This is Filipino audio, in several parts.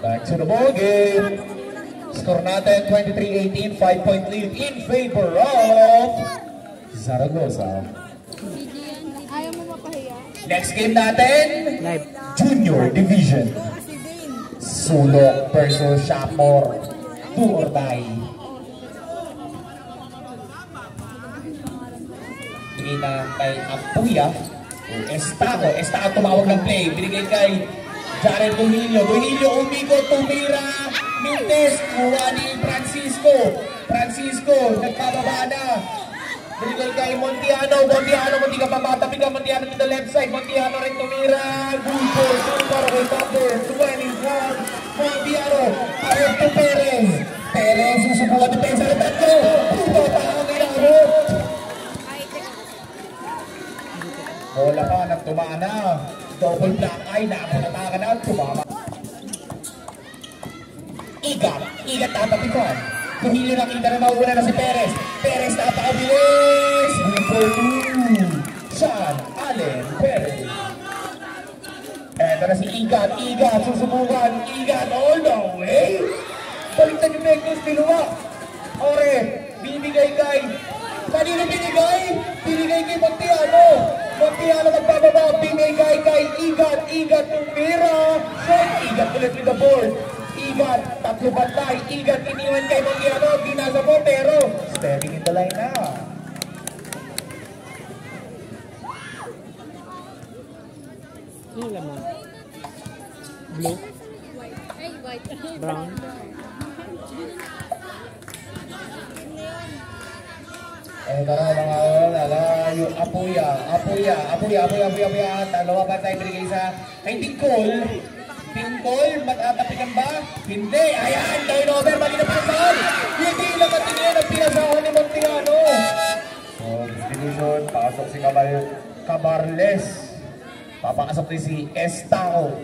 Back to the ball game. Score natin 23-18, 5-point lead in favor of Zaragoza. Ayaw mo mapahiya. Next game natin, Junior Division. Sulok versus Shapor. Do or die. Bigay na kay Apuya. Estako tumawag ng play. Binigay kay Jared Dohilio. Dohilio umikot, tumira. Mintes, kuha ni Francisco, nagpababa na. Binigay kay Montiano, munti ka pamatapig ka, Montiano to the left side. Montiano rin tumira. Gulpo, para kay number 21. Montiano, ayaw to Perez. Perez, susubukan ni Pensa ng tatlo. Puto, parang nilaro. Bola pa, nagtumana. Double black eye, napunataka na, tumama. Igat napapikon. Kumili nakita na mauna na si Perez. Perez napakabilis. Number 2. Sean Allen Perez. Eto na si Igat, susubukan. Igat all the way. Baliktad yung Magnus, pinuwa. Ore, bibigay kay... Kanino binigay? Binigay kay Montiano. Montiano magpababa, binigay kay Igat tumira. Shot, Igat ulit with the board. Igat, tatlo bantay. Igat, iniwan kay Montiano. Binasa mo, pero stepping in the line na. Ano laman? Blue? White. Brown? Yung Apuya. Dalawa ba tayo binigay sa kay Tingkol, matatapikan ba? Hindi. Ayan, turnover, mali na pinasahon. Hindi lang matingin ang pinasahon ni Montiano. So, distribution, pasok si Cabarles. Papakasok din si Estao.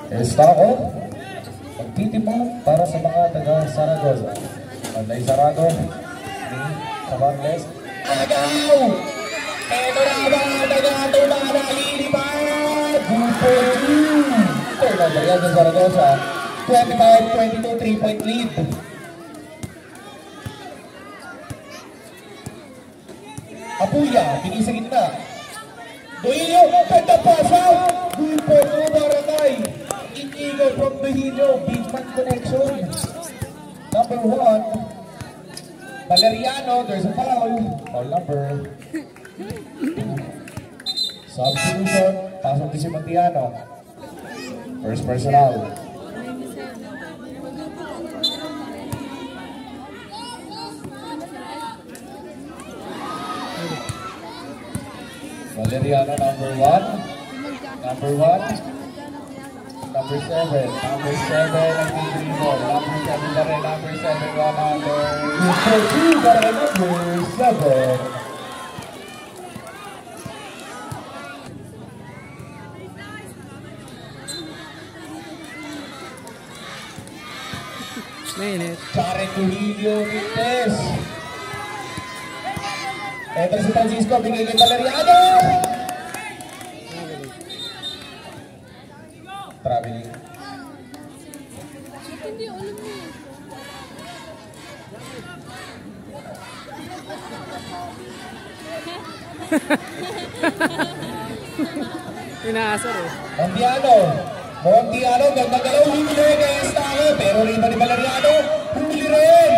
Estao, magtitipon para sa mga taga Zaragoza. Panday Zarago, ni Cabarles. Agaw! Eto na ba? Nagatumana, lilipad! Grupo 2! Turnover yan ng Zaragoza. 25-22, 3-point lead. Apuya, bigay sa gitna. Dohilio, ganda pasa! Grupo 2, Barangay. Inigo from Dohilio, big man connection. Number 1. Valeriano, there's a foul. Foul number 2. Substitution, pasok din si Montiano. First personal. Valeriano, number 1. Number 7. Number 7 ang green ball. Number 7 na rin. Number 7 number 2 para kay number 7. Mainit. Jared Dohilio Mintes. Eto si Francisco, bigay kay Valeriano. Traveling. Hindi, alam mo. Inaasar eh. Montiano, gandang galaw, humili kay Estao, pero rin ni Valeriano, humili rin.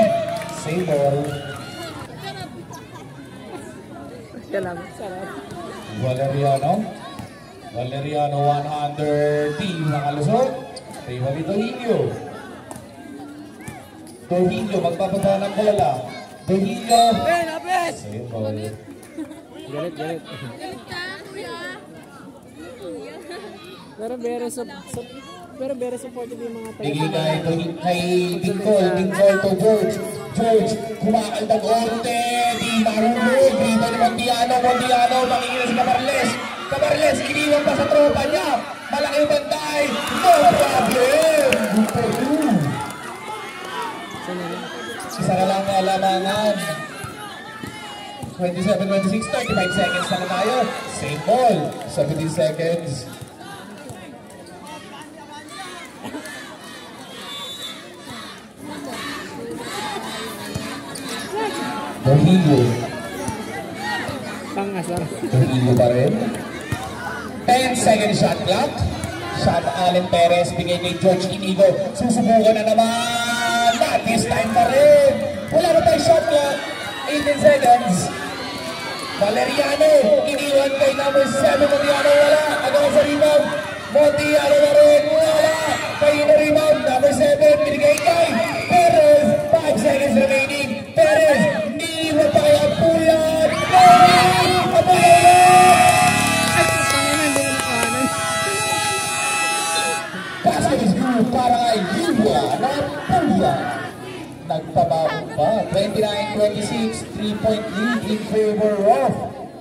Save ball. Salamat, sarap. Valeriano 100 team nakalusot. Rivalry Dohilio. Magpapaba ng bola. Dohilio. Save ball. Galit. Galit ka, kuya. Pero very supportive yung mga tayo. Bigay kay Tingkol to George, kumakaldang orte, di marunod, riba ni Montiano, makikita si Cabarles, iniwan pa sa tropa niya, malaki yung bantay, no problem, Grupo 2. Isa na lang alamangan. 27, 26, 35 seconds na tayo. Same ball. 17 seconds. Domingo. Pangasar. Domingo pa rin. 10 second shot clock. Shot Allen Perez. Bigay kay George Inigo. Susubukan na naman. Not this time pa rin. Wala na tayo shot clock. 18 seconds. Valeriano. Iniwan kay number 7. Montiano. Wala. Agaw sa rebound. Montiano na rin. Wala. Kayo na rebound. Number 7. Binigay kay Perez. 5 seconds remaining. Perez. Iniwan pa kay Apuyan. Basket is good para kay Liwa na Puya. Nagpabago pa. 29-26. 3-point lead in favor of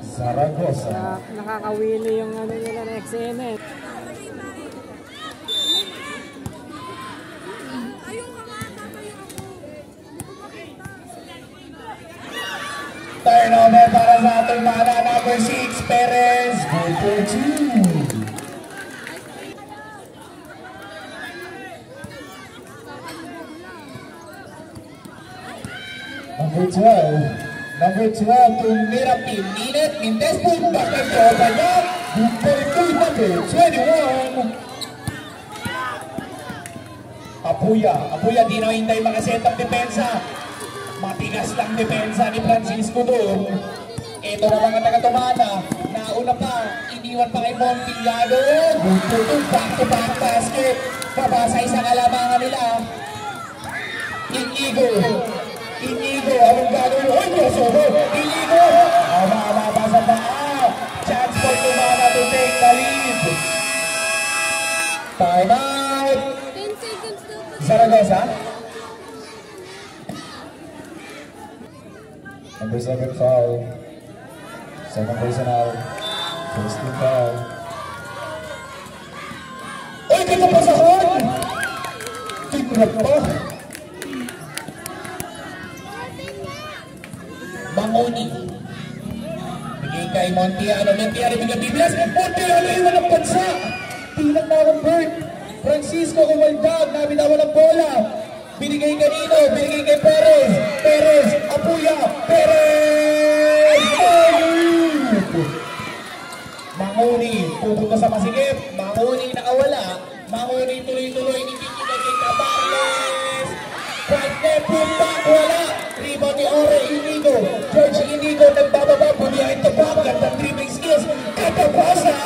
Zaragoza. Nakakawili yung ano nila na XNN. Turnover para sa ating mana. Number 6, Perez. Good for 2. Number 12. Number 12 to Mirapi. Minute. Mintes po. Bakit ko pa niya? Good for 2. Number 21. Apuya. Apuya di na hintay makaset up depensa. Matigas lang depensa ni Francisco doon. Ito na mga taga-tumana. Nauna pa. Iniwan pa kay Montillado. Good for 2. Back-to-back basket. Babasay sa kalamangan nila. Inigo. Inigo. Anong gagawin? Uy, crossover. Inigo. Mababa sa paa. Chance for Tumana to take the lead. Time out. 10 seconds dapat. Zaragoza. Number 7 foul. Second personal. First team foul. Uy, dito pa sa horn! Tinrap pa. Mangoni. Bigay kay Montiano. Montiano bigay biblas. Montiano iwan ang bansa. Tilang na akong bird. Francisco Kumaldag. Nabitawan ang bola. Binigay kanino? Binigay kay Perez. Perez. Apuya. Perez. Mangoni. Pupunta sa masigip. Mangoni nakawala. Mangoni tuloy-tuloy. Ibigay kay Cabarles. Right net. Pumpang. Wala. Rebound ni Ore Inigo. George Inigo nagbababa. Behind the back. Gandang dribbling skills. Katapasa.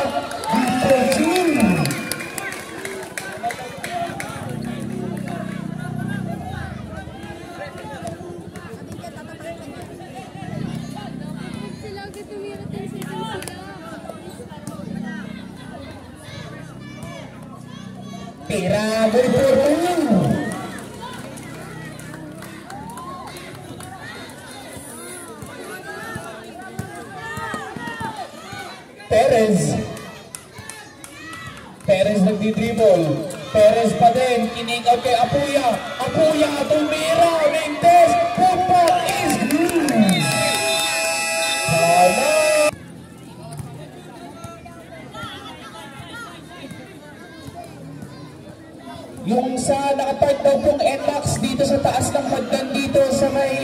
Sila agad tumira 10 seconds sila. Tira. Berburu. Perez. Perez nagdi-dribble. Perez pa din. Kinig-out kay Apuya. Apuya tumira. Mentes. Football is good. Tama. Yung sa nakapark daw pong NMAX dito sa taas ng hagdan dito sa may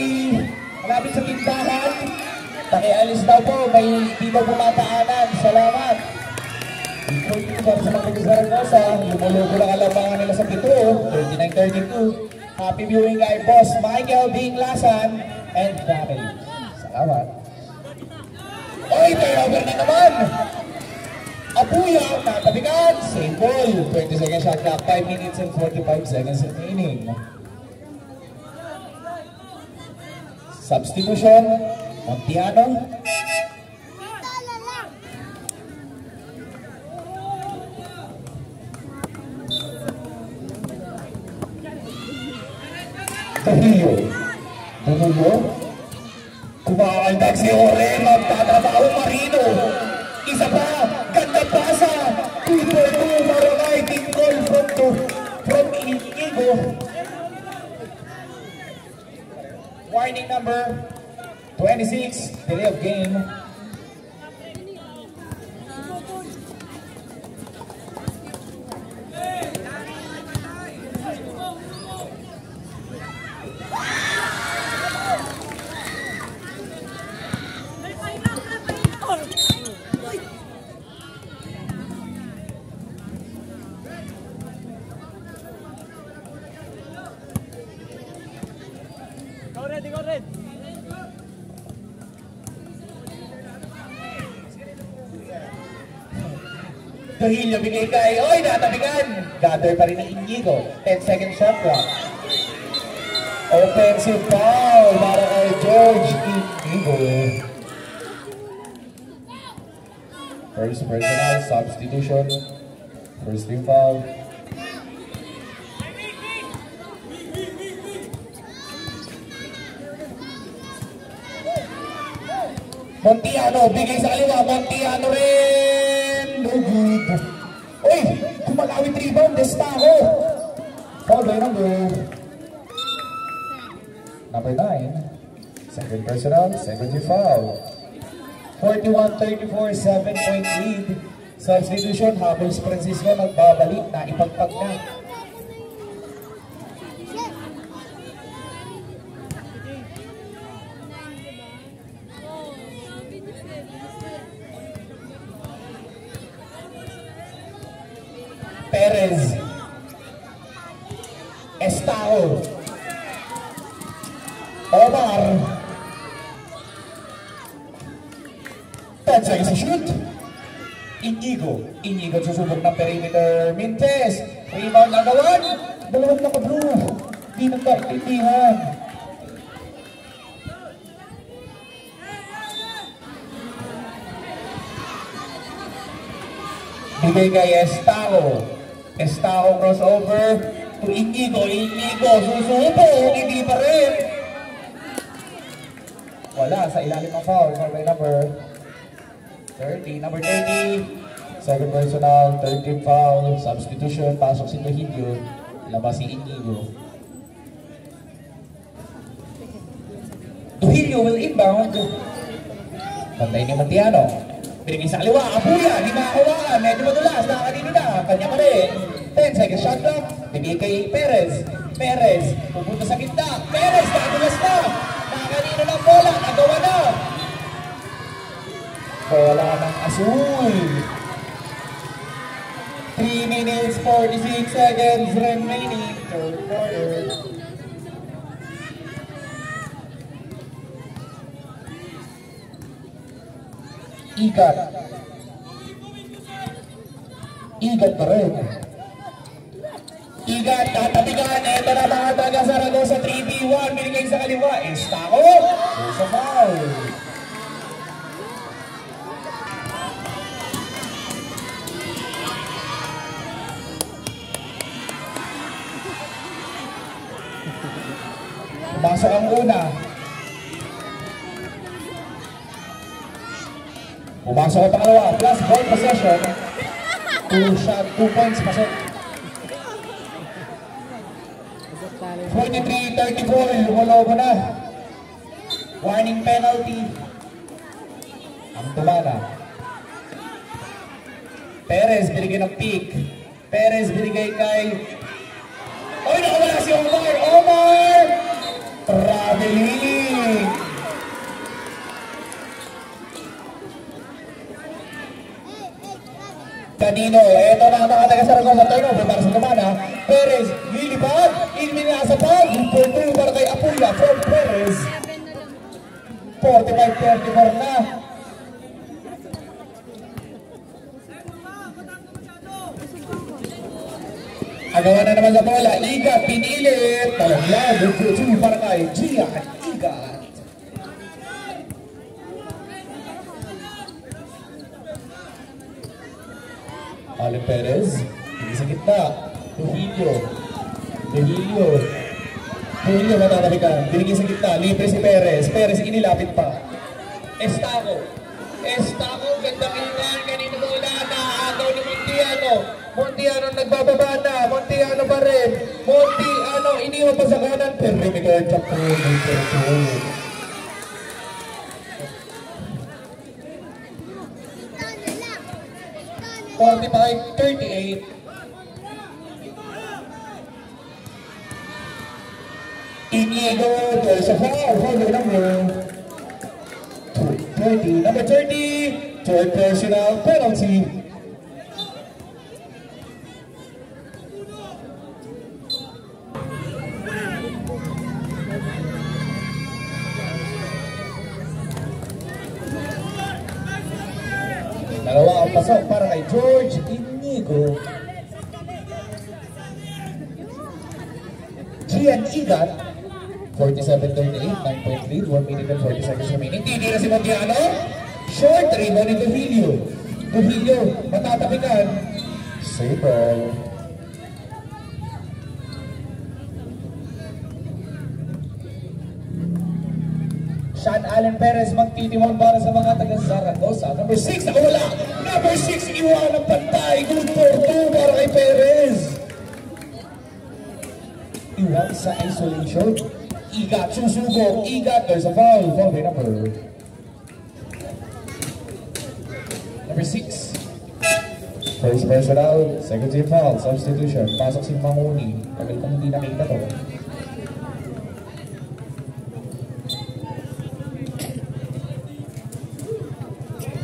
malapit sa tindahan. Pakialis daw po, may di ba pumataanan. Salamat. Ito para sa mga Zaragoza, lumulugo lang alabangan nila sa pito. 39-32. Happy viewing kay Boss Michael Binglasan and family. Salamat. Oy, turnover na naman. Apuya, natabigan. Same ball. 20 seconds shot clock. 5 minutes and 45 seconds remaining. Substitution. Montiano. Tahillo. Tahillo. Kumakaldag si Ore. Magtatrabaho Marino. Isa pa. Ganda pasa. 2-2. Marangay. Team goal from Inigo. Warning number 26, delay of game. Go red! Trujillo bigay kay, oy, natabigan! Gather pa rin ng Inigo. 10-second shot clock. Offensive foul para kay George Inigo. First personal substitution. First team foul. Montiano, bigay sa kaliwa. Montiano rin. No good. Uy, kumalawit rebound. Destaho. Foul by number 9. Second personal, second team foul. 41-34, 7-point lead. Substitution, Habos Francisco nagbabalik na ipagpag na. Perez, Estao, Omar, 10 seconds to shoot. Inigo susubok ng perimeter. Mintes, rebound agawan. Dalawang naka-blue. Di nagkaintindihan. Bigay kay Estao crossover to Inigo. Susubok, hindi pa rin. Wala sa ilalim ng foul. By number 30. Second personal, third team foul. Substitution, pasok si Trujillo. Labas si Inigo. Trujillo will inbound. Pantay ni Montiano. Binigay sa kaliwa, Apuya, di makahawakan, medyo madulas, nakakanino na, kanya pa rin. 10 seconds shot clock, bigay kay Perez, pupunta sa gitna, Perez, nakadulas na, nakakanino ng bola, nagawa na. Bola ng Azul. 3 minutes, 46 seconds remaining, third quarter. Igat pa rin. Igat, tatabigan. Ito na mga taga Zaragoza 3v1. Binigay sa kaliwa. Estao. Sa foul. Pumasok ang una. Pumasok ang pangalawa, plus ball possession. 2 points pasok. 43-34, lumolobo na. Warning penalty. Ang tumana. Perez binigay ng pick. Perez binigay kay... Oy, nakawala si Omar! Traveling! Kanino, eto na ang mga taga-Zaragoza turnover para sa Tumana. Perez, lilipad, inminasa pa, for 2 para kay Apuya from Perez. 45-34 na. Agawan na naman sa bola, Igat, pinilit, talaglag, 2 para kay Gian Igat. Allen Perez, hindi sa gitna. Trujillo matatabikan. Binigay sa gitna. Libre si Perez. Perez inilapit pa. Estao, gandang ilan. Kanina bola. Naagaw ni Montiano. Montiano nagbababa na. Montiano pa rin. Montiano iniwan pa sa kanan. Perimeter check. 45-38. Inigo, there's a foul, number 30, number 30, third personal penalty. Dalawa ang pasok para kay George Inigo. Gian Igat, 47-38, 9-point lead, 1 minute and 40 seconds remaining. Titira si Montiano. Short rebound ni Trujillo. Trujillo, matatapikan. Save ball. Sean Allen Perez magtitiwang para sa mga taga-Zaragoza. Number 6, nakawala. Number 6, iwan ang pantay. Good for 2 para kay Perez. Iwan sa isolation. Igat, susugo. Igat, there's a foul. Foul by number 6. First personal, second team foul, substitution. Pasok si Manguni. Tagal kong hindi nakita to.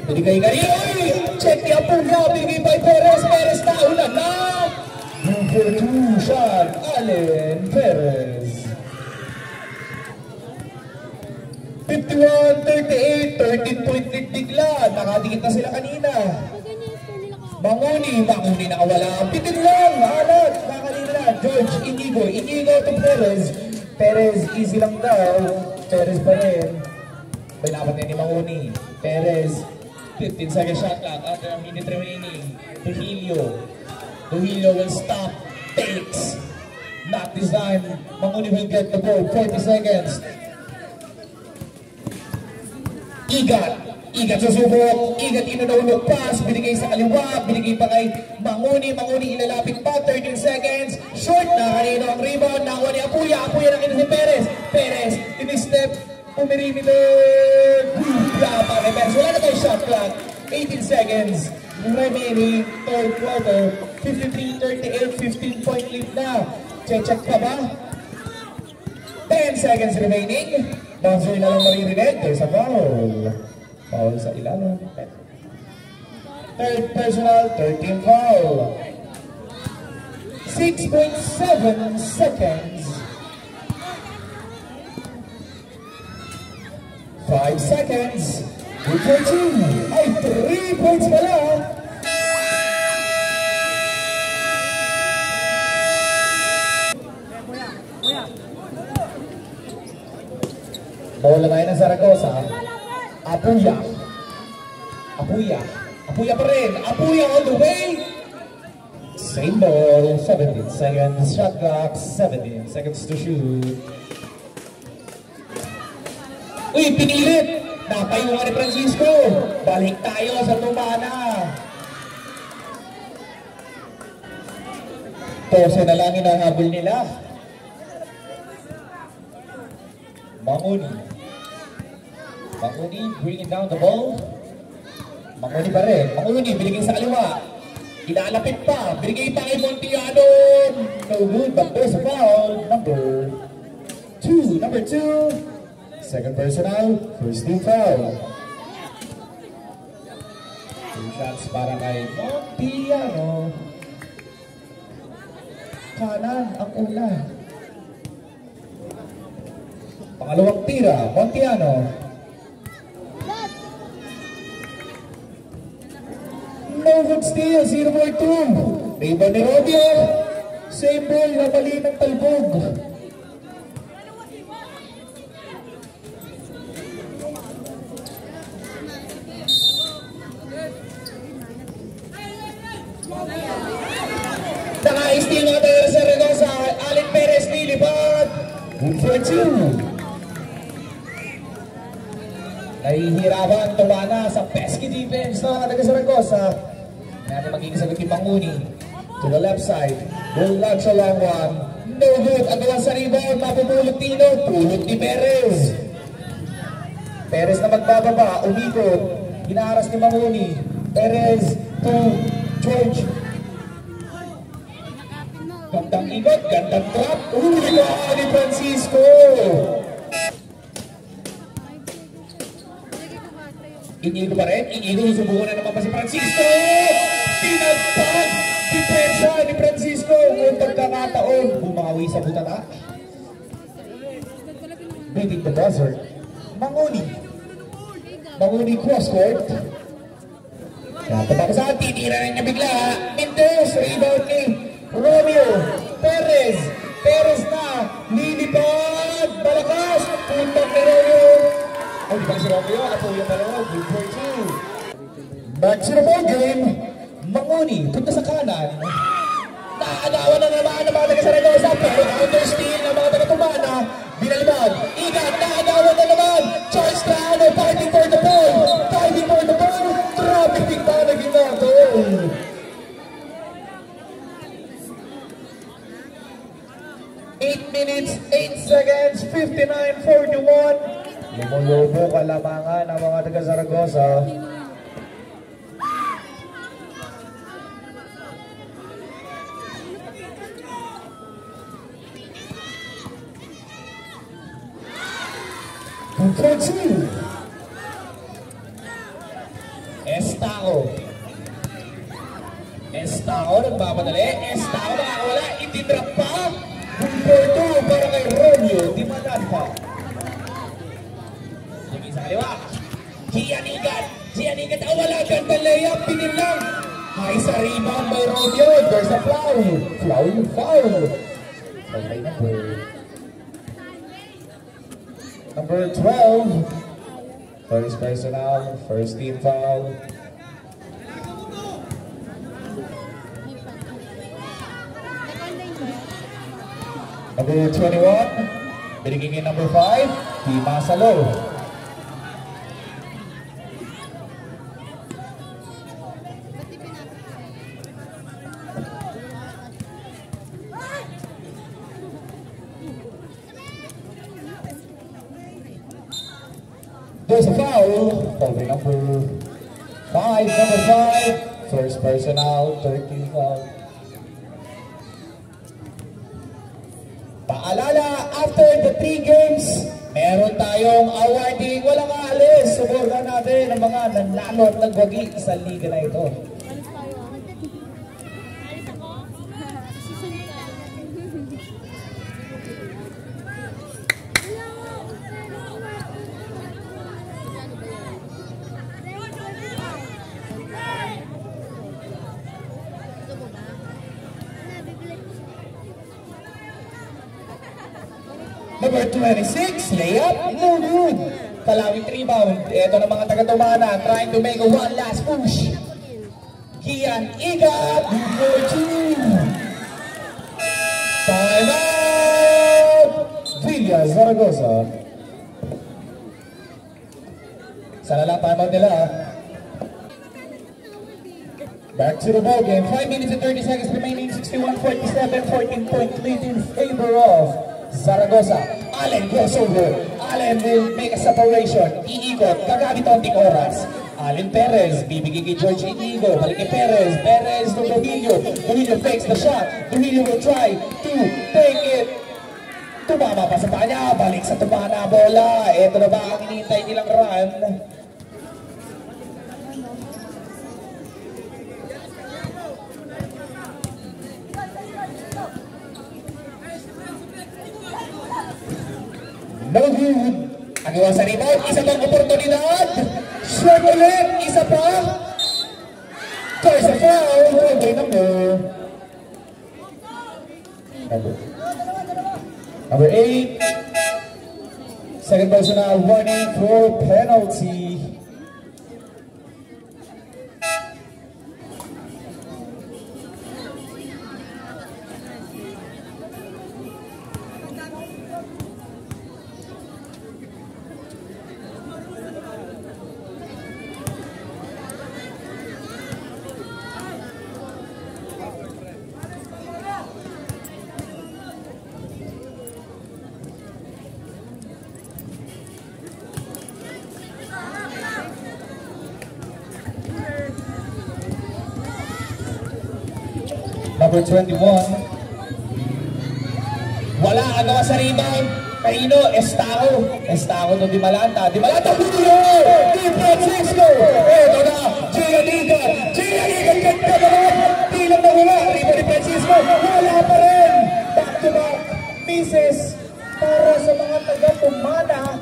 Binigay ka rin. Check the upper now. Binigay by Perez. Perez na ulan na. Number 2, Sean Allen Perez. 51-38, 13-point lead bigla. Nakadikit na sila kanina. Manguni nakawala. Pitin lang, alat. Nakanina na. George Inigo to Perez. Perez, easy lang daw. Perez pa rin. Binabat ni Manguni. Perez, 15 seconds shot clock after a minute remaining. Trujillo will stop. Takes. Not this time. Manguni will get the ball. 40 seconds. Igat susubok. Igat inunulog pass. Binigay sa kaliwa. Binigay pa kay Manguni. Manguni ilalapit pa. 13 seconds. Short na kanino ang rebound. Nakuha ni Apuya. Apuya na si Perez. Perez in step. Umirimidor. Wala pa kay Perez. Wala na tayo shot clock. 18 seconds remaining. Third quarter. 53-38. 15-point lead na. Check pa ba? 10 seconds remaining. Bouncer na lang maririnig. There's a foul. Foul sa ilalim. Third personal, 13 foul. 6.7 seconds. 5 seconds. Good for 2. Ay, 3 points pala. Bola tayo ng Zaragoza. Apuya pa rin. Apuya all the way. Same ball. 17 seconds. Shot clock. 17 seconds to shoot. Uy, pinilit. Napayungan ni Francisco. Balik tayo sa tumana. Tose na lang hinahabol nila. Manguni bringing down the ball. Manguni pa rin. Manguni binigay sa kaliwa. Ilalapit pa. Binigay pa kay Montiano. No good, but there's a foul. Number 2. Second personal. First team foul. 2 shots para kay Montiano. Kanan ang una. Pangalawang tira, Montiano. No good steal, 0.2. Rebound ni Robio. Same ball na mali ng talbog. Naka-steal mga tayo sa Zaragoza. Allen Perez nilipad. Good for 2. Nahihirapan tumana sa pesky defense ng mga taga-Zaragoza. Natin magiging sagot ni Manguni. To the left side. Bull launch a long one. No good. Agawan sa rebound. Mapupulot Tino. Pulot ni Perez. Perez na magbababa. Umikot. Hinaharas ni Manguni. Perez to George. Gandang ikot, gandang trap. Uli ka ni Francisco. Inigo pa rin, inigo. Subukan na naman pa si Francisco. Pinagpag depensa ni Francisco. Kung pagkakataon, bumawi sa butata. Beating the buzzer. Manguni. Manguni cross court. Tapos titira na niya bigla. Mendes, rebound ni Romeo. Perez. Perez na. Lilipad. Malakas. Puntak ni Romeo. Oh, di ba si Romeo? Apo yung dalawa. Good for two. Back to the ball game. Manguni. Punta sa kanan. Naagawan na naman ng mga taga-Saragosa. Pero counter steal ng mga taga-Tumana. Binalibag. Igat. Naagawan na naman. Charles Trano. Fighting for the ball. Fighting for the ball. Trafficking pa na ginato. 8 minutes, 8 seconds, 59-41. Lumulobo kalamangan ng mga taga-Saragosa. Estao nagmamadali. Estao nakakawala. Itinrap pa. Number 2 para kay Romeo. Di mananta. Sige sa kaliwa. Gianigat. Gianigat. Wala. Ganda layup. Pinilang. High sa rebound by Romeo. There's a foul. Foul. Okay, number 12. First personal. First team foul. Number 21, binigay kay number 5, Di Masalo. There's a foul, over number 5, first personal, 13 foul. Paalala, after the 3 games, meron tayong awarding walang aalis. Subukan natin ang mga nanalo at nagwagi sa liga na ito. Number 26, layup, no good. Palawing rebound. Ito ng mga taga-Tumana, trying to make a one last push. Kian Igat, number 2. Time out! Villa Zaragoza. Sana lang time out nila. Back to the ball game. 5 minutes and 30 seconds remaining. 61-47, 14-point lead in favor of Zaragoza. Allen goes over. Allen will make a separation. Iikot. Gagamit onting oras. Allen Perez. Bibigay kay George Inigo. Balik kay Perez. Perez to Dominio. Dominio fakes the shot. Dominio will try to take it. Tumama pa sa kanya. Balik sa Tumana. Bola. Ito na ba ang hinihintay nilang run? No good. Ang iwan sa rebound. Isa pang oportunidad. Shot ulit. Isa pa. There's a foul. Okay, number 8. Second personal warning for penalty. number 21. Wala, agawa sa rebound. Kaino, Estaco to Di Malanta, Julio! Di Francisco! Eto na, Gia Liga, ganda naman! Di lang nawala, rebound ni Francisco, wala pa rin! Back to back, misses para sa mga taga-Tumana.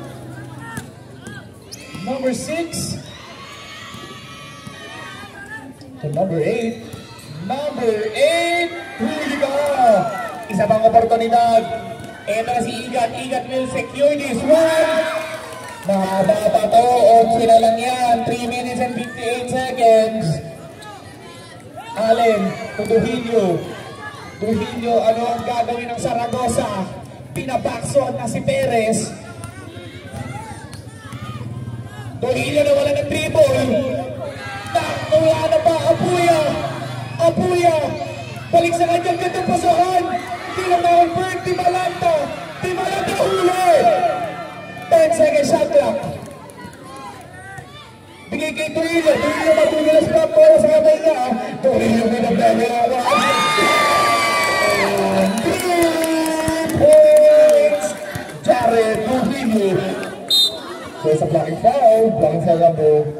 Number 6. To number 8. Number 8, huli ka! Isa pang oportunidad. Ito na si Igat will secure this one. Mahaba pa to. 8 na lang yan. 3 minutes and 58 seconds. Allen to Duhilio. Ano ang gagawin ng Zaragoza? Pinabackshot na si Perez. Duhilio na wala ng dribble. Wala na ba? Apuya. Balik sa kanyang gandang pasahan. Di lang na-convert. Di Malanta huli. 10 seconds shot clock. Bigay kay Duhilio matuloy sa bola sa kamay niya. Duhilio binablagay. 3 points. Jared Duhilio. So sa blocking foul number 14.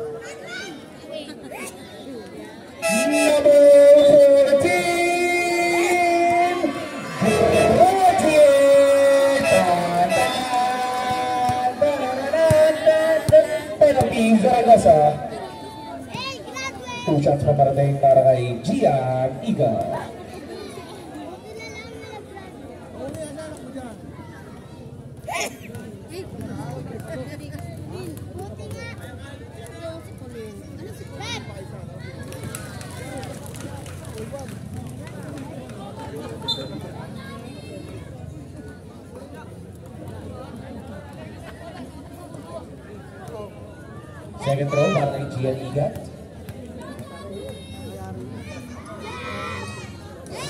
Zaragoza. 2 shots pa parating para kay Gian Iga. Second throw para kay Gian Iga.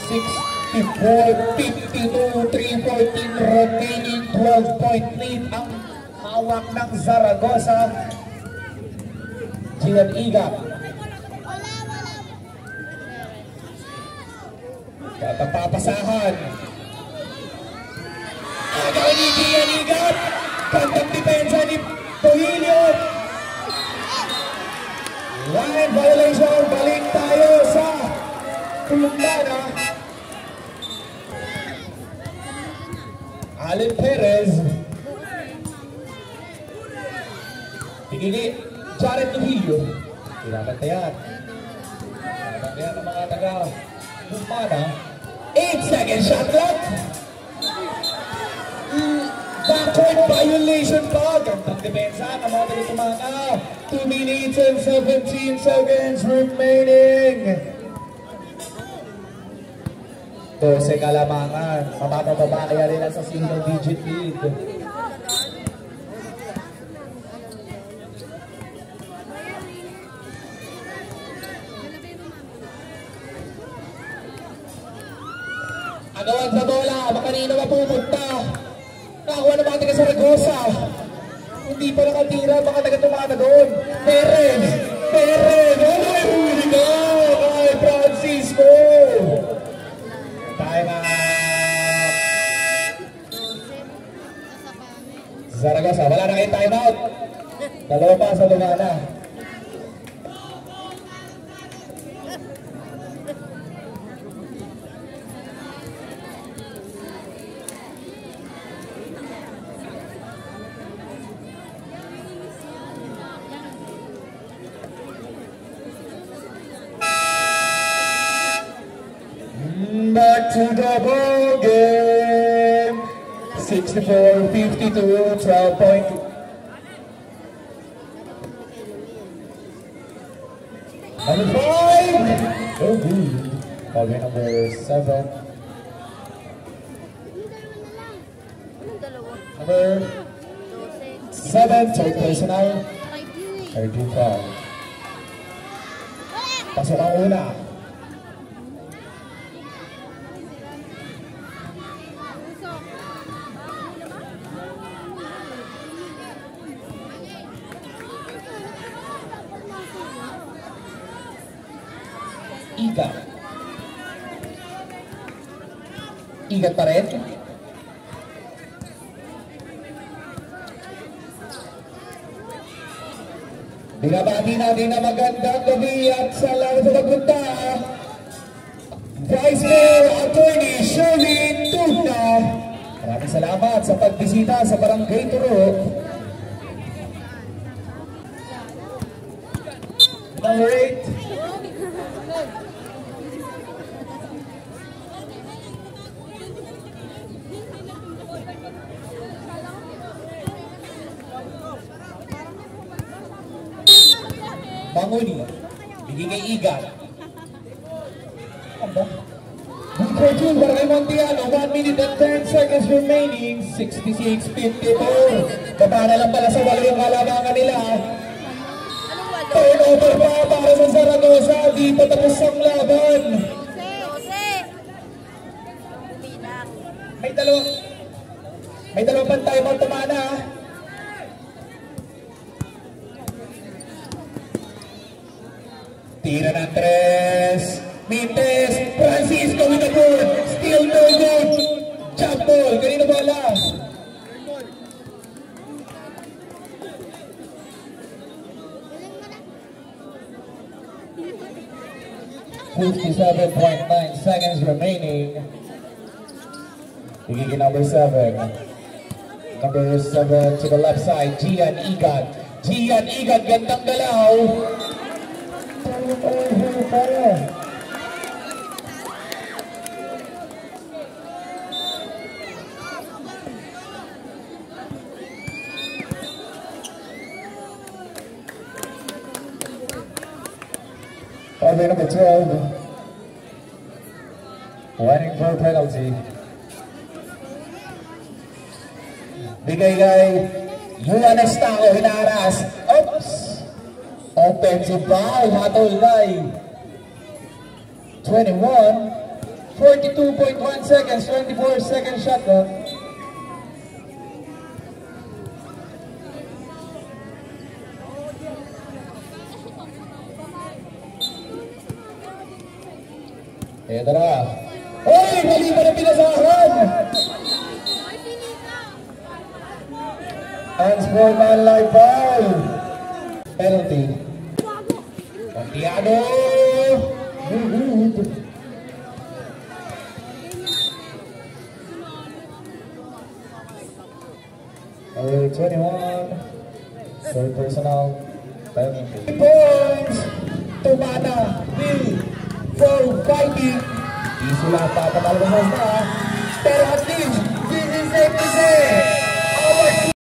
64-52, 3:14 remaining, 12-point lead ang hawak ng Zaragoza. Gian Iga. Papasahan. Agaw ni Gian Iga. Kantang depensa ni Duhilio. Line violation. Balik tayo sa Tumana. Allen Perez. Pinili Jared Duhilio. Kailangan ang mga taga-Tumana. 8 seconds shot clock. Backcourt violation pa. Gandang depensa ng mga taga-Tumana. 2 minutes and 17 seconds remaining. 12 kalamangan. Mababa kaya rin sa single digit lead. Agawan sa bola, makanina mapupunta. Nakakuha ng mga taga-Zaragoza. Hindi pa nakatira, mga taga-Tumana doon. Perez! Ano yung huli ka? Kay Francisco! Time out! Zaragoza, wala na kayo time out. Dalawa pa sa Tumana. Back to the ball game. 64-52, 12-point. Number 5. Oh, good. Ball game number 7. Number 7, third personal. 13 foul. Pasok ang una. Iga. Igat pa rin. Binabati natin na magandang gabi at salamat sa pagpunta. Vice Mayor Attorney Sherwin Tugna. Maraming salamat sa pagbisita sa Barangay Turo. Number 8. Manguni, bigay kay Igat. Good 14, Barangay Montiano, 1 minute and 10 seconds remaining, 66-54. Baba na lang pala sa 8 yung kalabangan nila. Turnover pa para sa Zaragoza, di pa tapos ang laban. May dalawang pantay mo tumana. Tira ng 3. Mintes. Francisco with the good. Still no good. Jump ball. Kanina bola. .9 seconds remaining. Bigay number 7. Number 7 to the left side. Gian Igat. Gian Igat. Gandang galaw. Over number 12, waiting for a penalty. Bigay kay Yuan Estao, hinaras. Oops! Offensive foul, hatol kay 21, 42.1 seconds, 24 second shot clock. Ito na. Hoy! Mali pa na pinasahan! Unsportsmanlike foul. Penalty. Montiano. Good. Number 21. Third personal. Penalty. Points. Tumana. Bill. For fighting. Di sila papatalbos na. Pero at least